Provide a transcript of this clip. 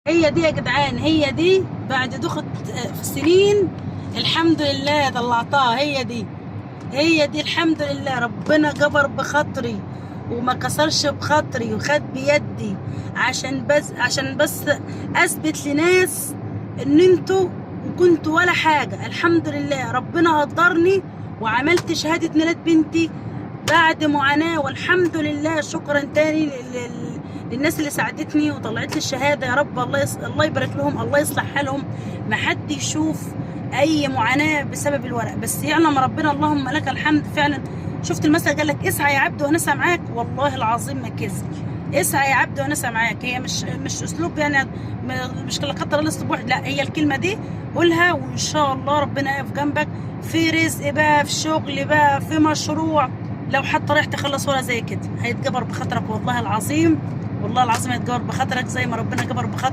هي دي يا جدعان، هي دي بعد دخت في سنين. الحمد لله طلعتها. هي دي، هي دي الحمد لله. ربنا جبر بخاطري وما كسرش بخاطري وخد بيدي عشان بس اثبت لناس ان انتوا كنتوا ولا حاجه. الحمد لله ربنا قدرني وعملت شهاده ميلاد بنتي بعد معاناه، والحمد لله. شكرا تاني للناس اللي ساعدتني وطلعت لي الشهاده. يا رب الله يبارك لهم، الله يصلح حالهم. ما حد يشوف اي معاناه بسبب الورق، بس يعلم ربنا. اللهم لك الحمد. فعلا شفت المثل قال لك اسعى يا عبد وانا اسعى معاك. والله العظيم ما كذب. اسعى يا عبد وانا اسعى معاك. هي مش اسلوب يعني، مش لا قدر الله اسلوب واحد، لا، هي الكلمه دي قولها وان شاء الله ربنا يقف جنبك في رزق بقى، في شغل بقى، في مشروع. لو حتى رايح تخلص ورقه زي كده هيتجبر بخاطرك. والله العظيم، والله العظيم هيتجبر بخاطرك زي ما ربنا جبر بخاطرك.